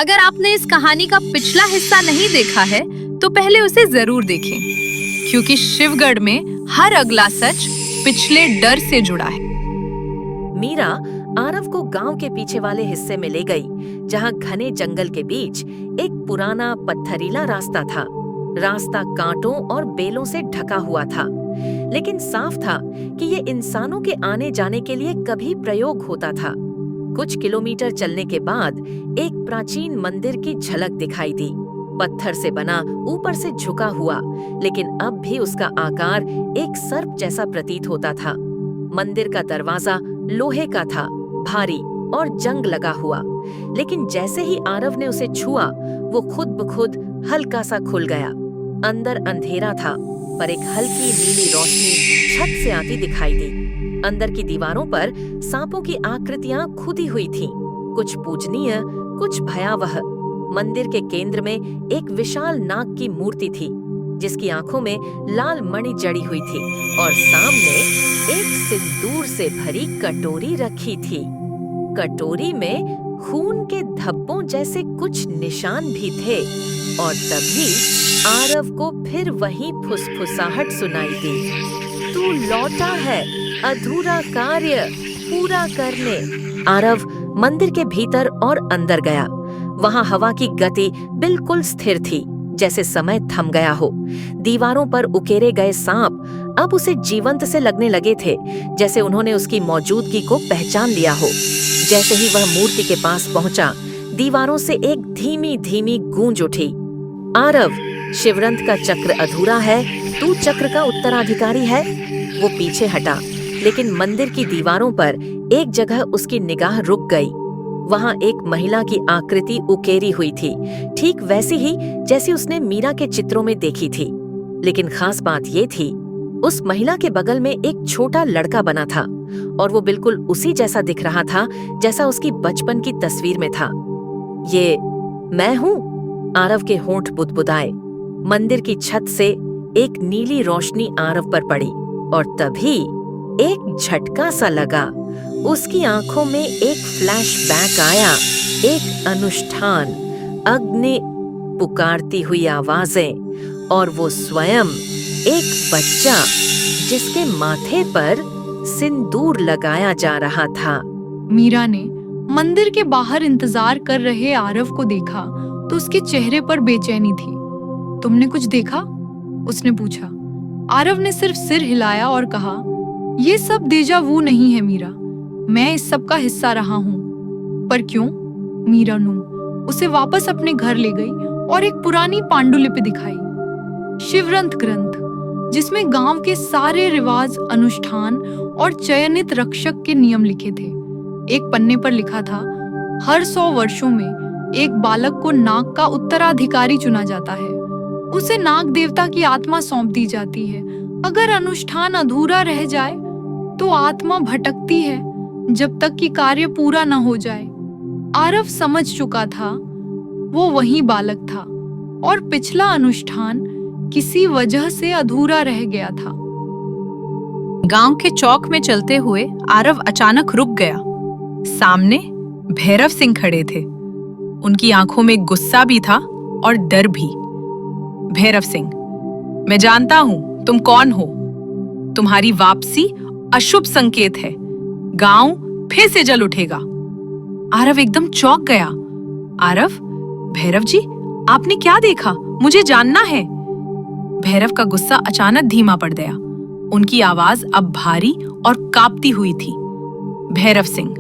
अगर आपने इस कहानी का पिछला हिस्सा नहीं देखा है तो पहले उसे जरूर देखें, क्योंकि शिवगढ़ में हर अगला सच पिछले डर से जुड़ा है। मीरा आरव को गांव के पीछे वाले हिस्से में ले गई, जहां घने जंगल के बीच एक पुराना पत्थरीला रास्ता था। रास्ता कांटों और बेलों से ढका हुआ था, लेकिन साफ था कि ये इंसानों के आने जाने के लिए कभी प्रयोग होता था। कुछ किलोमीटर चलने के बाद एक प्राचीन मंदिर की झलक दिखाई दी। पत्थर से बना, ऊपर से झुका हुआ, लेकिन अब भी उसका आकार एक सर्प जैसा प्रतीत होता था। मंदिर का दरवाजा लोहे का था, भारी और जंग लगा हुआ, लेकिन जैसे ही आरव ने उसे छुआ, वो खुद ब खुद हल्का सा खुल गया। अंदर अंधेरा था, पर एक हल्की नीली रोशनी छत से आती दिखाई दी। अंदर की दीवारों पर सांपों की आकृतियां खुदी हुई थीं, कुछ पूजनीय, कुछ भयावह। मंदिर के केंद्र में एक विशाल नाग की मूर्ति थी, जिसकी आंखों में लाल मणि जड़ी हुई थी, और सामने एक सिंदूर से भरी कटोरी रखी थी। कटोरी में खून के धब्बों जैसे कुछ निशान भी थे, और तभी आरव को फिर वही फुसफुसाहट सुनाई दी। तू लौटा है अधूरा कार्य पूरा करने। आरव मंदिर के भीतर और अंदर गया। वहां हवा की गति बिल्कुल स्थिर थी, जैसे समय थम गया हो। दीवारों पर उकेरे गए सांप अब उसे जीवंत से लगने लगे थे, जैसे उन्होंने उसकी मौजूदगी को पहचान लिया हो। जैसे ही वह मूर्ति के पास पहुंचा, दीवारों से एक धीमी धीमी गूंज उठी। आरव, शिवरंत का चक्र अधूरा है, तू चक्र का उत्तराधिकारी है। वो पीछे हटा, लेकिन मंदिर की दीवारों पर एक जगह उसकी निगाह रुक गई। वहां एक महिला की आकृति उकेरी हुई थी, ठीक वैसी ही जैसी उसने मीरा के चित्रों में देखी थी। लेकिन खास बात ये थी, उस महिला के बगल में एक छोटा लड़का बना था, और वो बिल्कुल उसी जैसा दिख रहा था जैसा उसकी बचपन की तस्वीर में था। ये मैं हूँ? आरव के होंठ बुदबुदाए। मंदिर की छत से एक नीली रोशनी आरव पर पड़ी, और तभी एक झटका सा लगा। उसकी आंखों में एक फ्लैशबैक आया, एक अनुष्ठान, अग्नि, पुकारती हुई आवाजें, और वो स्वयं एक बच्चा जिसके माथे पर सिंदूर लगाया जा रहा था। मीरा ने मंदिर के बाहर इंतजार कर रहे आरव को देखा तो उसके चेहरे पर बेचैनी थी। तुमने कुछ देखा? उसने पूछा। आरव ने सिर्फ सिर हिलाया और कहा, ये सब देजा वू नहीं है मीरा, मैं इस सब का हिस्सा रहा हूँ। पर क्यों? मीरा नू उसे वापस अपने घर ले गई और एक पुरानी पांडुलिपि दिखाई, शिवरंत ग्रंथ, जिसमें गांव के सारे रिवाज, अनुष्ठान और चयनित रक्षक के नियम लिखे थे। एक पन्ने पर लिखा था, हर 100 वर्षों में एक बालक को नाग का उत्तराधिकारी चुना जाता है। उसे नाग देवता की आत्मा सौंप दी जाती है। अगर अनुष्ठान अधूरा रह जाए तो आत्मा भटकती है जब तक कि कार्य पूरा न हो जाए। आरव समझ चुका था, वो वही बालक था, और पिछला अनुष्ठान किसी वजह से अधूरा रह गया था। गांव के चौक में चलते हुए आरव अचानक रुक गया। सामने भैरव सिंह खड़े थे। उनकी आंखों में गुस्सा भी था और डर भी। भैरव सिंह, मैं जानता हूं तुम कौन हो। तुम्हारी वापसी अशुभ संकेत है। गांव फिर से जल उठेगा। आरव एकदम चौंक गया। आरव, भैरव जी, आपने क्या देखा? मुझे जानना है। भैरव का गुस्सा अचानक धीमा पड़ गया। उनकी आवाज अब भारी और कांपती हुई थी। भैरव सिंह,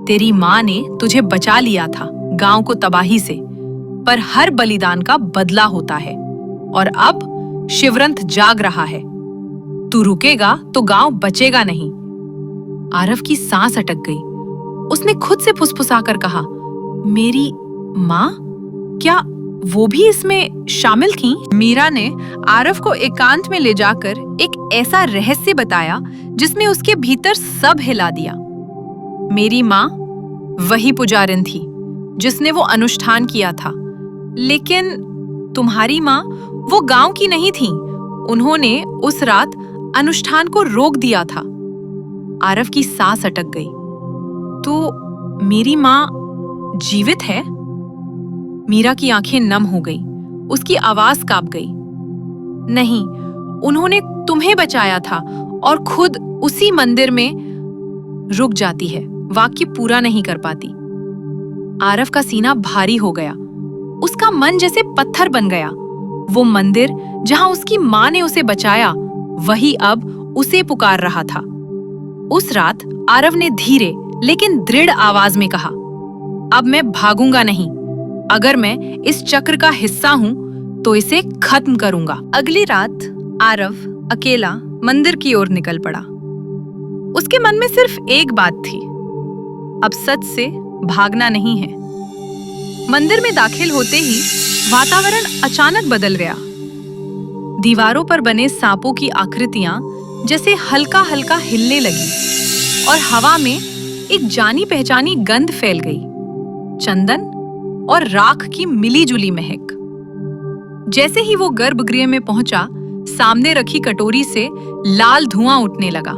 तेरी माँ ने तुझे बचा लिया था गांव को तबाही से, पर हर बलिदान का बदला होता है, और अब शिवरंत जाग रहा है। तू रुकेगा तो गांव बचेगा नहीं। आरव की सांस अटक गई। उसने खुद से फुसफुसाकर कहा, मेरी माँ? क्या वो भी इसमें शामिल थीं? मीरा ने आरव को एकांत में ले जाकर एक ऐसा रहस्य बताया जिसमें उसके भीतर सब हिला दिया। मेरी माँ वही पुजारिन थी जिसने वो अनुष्ठान किया था, लेकिन तुम्हारी माँ वो गांव की नहीं थी। उन्होंने उस रात अनुष्ठान को रोक दिया था। आरव की सांस अटक गई। तो मेरी माँ जीवित है? मीरा की आंखें नम हो गई, उसकी आवाज कांप गई। नहीं, उन्होंने तुम्हें बचाया था और खुद उसी मंदिर में। रुक जाती है, वाक्य पूरा नहीं कर पाती। आरव का सीना भारी हो गया, उसका मन जैसे पत्थर बन गया। वो मंदिर जहां उसकी मां ने उसे बचाया, वही अब उसे पुकार रहा था। उस रात आरव ने धीरे लेकिन दृढ़ आवाज में कहा, अब मैं भागूंगा नहीं। अगर मैं इस चक्र का हिस्सा हूं तो इसे खत्म करूंगा। अगली रात आरव अकेला मंदिर की ओर निकल पड़ा। उसके मन में सिर्फ एक बात थी, अब सच से भागना नहीं है। मंदिर में दाखिल होते ही वातावरण अचानक बदल गया। दीवारों पर बने सांपों की आकृतियां जैसे हल्का हल्का हिलने लगी और हवा में एक जानी पहचानी गंध फैल गई, चंदन और राख की मिली-जुली महक। जैसे ही वो गर्भगृह में पहुंचा, सामने रखी कटोरी से लाल धुआं उठने लगा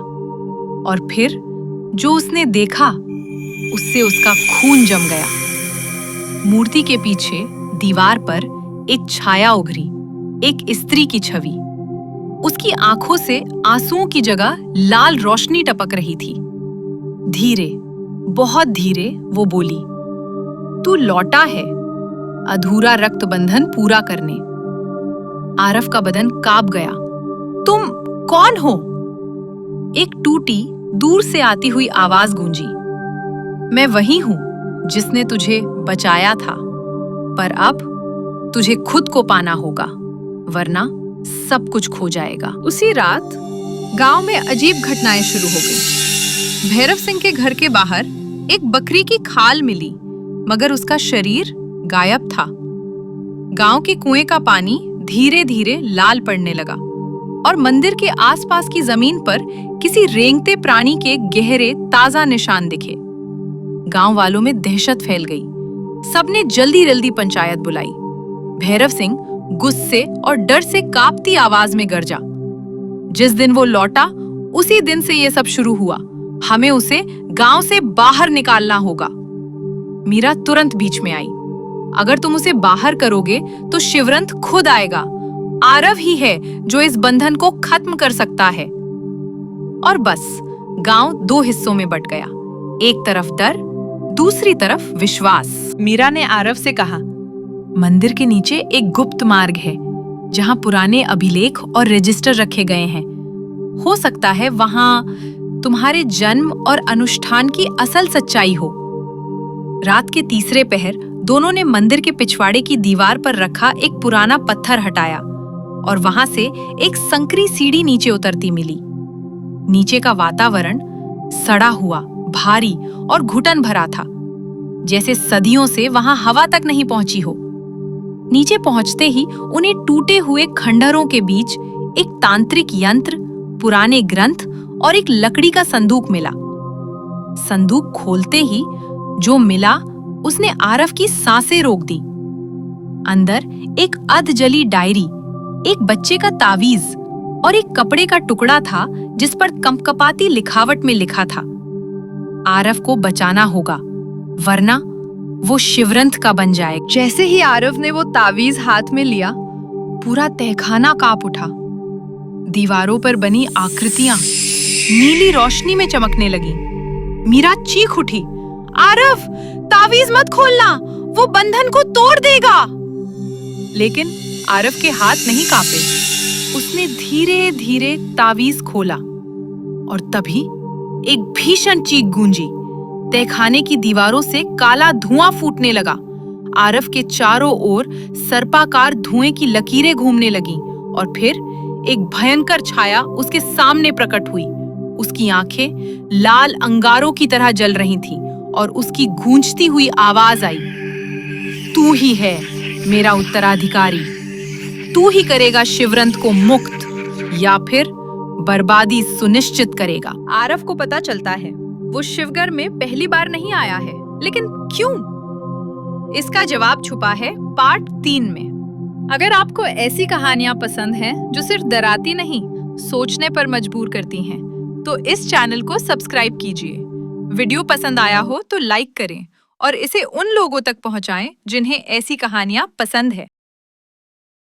और फिर जो उसने देखा, उससे उसका खून जम गया। मूर्ति के पीछे दीवार पर एक छाया उभरी, एक स्त्री की छवि। उसकी आंखों से आंसुओं की जगह लाल रोशनी टपक रही थी। धीरे, बहुत धीरे वो बोली, तू लौटा है अधूरा रक्त बंधन पूरा करने। आरव का बदन कांप गया। तुम कौन हो? एक टूटी, दूर से आती हुई आवाज गूंजी। मैं वही हूं जिसने तुझे बचाया था, पर अब तुझे खुद को पाना होगा, वरना सब कुछ खो जाएगा। उसी रात गांव में अजीब घटनाएं शुरू हो गई। भैरव सिंह के घर के बाहर एक बकरी की खाल मिली, मगर उसका शरीर गायब था। गांव के कुएं का पानी धीरे धीरे लाल पड़ने लगा और मंदिर के आसपास की जमीन पर किसी रेंगते प्राणी के गहरे ताजा निशान दिखे। गांव वालों में दहशत फैल गई। सबने जल्दी जल्दी पंचायत बुलाई। भैरव सिंह गुस्से और डर से कांपती आवाज में गरजा, जिस दिन वो लौटा उसी दिन से ये सब शुरू हुआ। हमें उसे गांव से बाहर निकालना होगा। मीरा तुरंत बीच में आई। अगर तुम उसे बाहर करोगे तो शिवरंत खुद आएगा। आरव ही है जो इस बंधन को खत्म कर सकता है। और बस गांव दो हिस्सों में बंट गया, एक तरफ डर, दूसरी तरफ विश्वास। मीरा ने आरव से कहा, मंदिर के नीचे एक गुप्त मार्ग है जहां पुराने अभिलेख और रजिस्टर रखे गए हैं। हो सकता है वहां तुम्हारे जन्म और अनुष्ठान की असल सच्चाई हो। रात के तीसरे पहर दोनों ने मंदिर के पिछवाड़े की दीवार पर रखा एक पुराना पत्थर हटाया और वहां से एक संकरी सीढ़ी नीचे उतरती मिली। नीचे का वातावरण सड़ा हुआ, भारी और घुटन भरा था, जैसे सदियों से वहां हवा तक नहीं पहुंची हो। नीचे पहुंचते ही उन्हें टूटे हुए खंडहरों के बीच एक तांत्रिक यंत्र, पुराने ग्रंथ और एक लकड़ी का संदूक मिला। संदूक खोलते ही जो मिला उसने आरव की सांसें रोक दी। अंदर एक अधजली डायरी, एक बच्चे का तावीज और एक कपड़े का टुकड़ा था जिस पर कंपकपाती लिखावट में लिखा था, आरव को बचाना होगा वरना वो शिवरंत का बन जाए। जैसे ही आरव ने वो तावीज हाथ में लिया, पूरा तहखाना कांप उठा। दीवारों पर बनी आकृतियां नीली रोशनी में चमकने लगी। मीरा चीख उठी, आरव, तावीज मत खोलना, वो बंधन को तोड़ देगा। लेकिन आरव के हाथ नहीं कांपे। उसने धीरे धीरे तावीज खोला और तभी एक भीषण चीख गूंजी। तहखाने की दीवारों से काला धुआं फूटने लगा। आरव के चारों ओर सर्पाकार धुएं की लकीरें घूमने लगीं और फिर एक भयंकर छाया उसके सामने प्रकट हुई। उसकी आंखें लाल अंगारों की तरह जल रही थीं और उसकी गूंजती हुई आवाज आई, तू ही है मेरा उत्तराधिकारी। तू ही करेगा शिवरंत को मुक्त या फिर बर्बादी सुनिश्चित करेगा। आरव को पता चलता है वो शिवगर में पहली बार नहीं आया है, लेकिन क्यों? इसका जवाब छुपा है पार्ट 3 में। अगर आपको ऐसी कहानियां पसंद हैं जो सिर्फ डराती नहीं, सोचने पर मजबूर करती हैं, तो इस चैनल को सब्सक्राइब कीजिए। वीडियो पसंद आया हो तो लाइक करें और इसे उन लोगों तक पहुंचाएं जिन्हें ऐसी कहानियां पसंद है।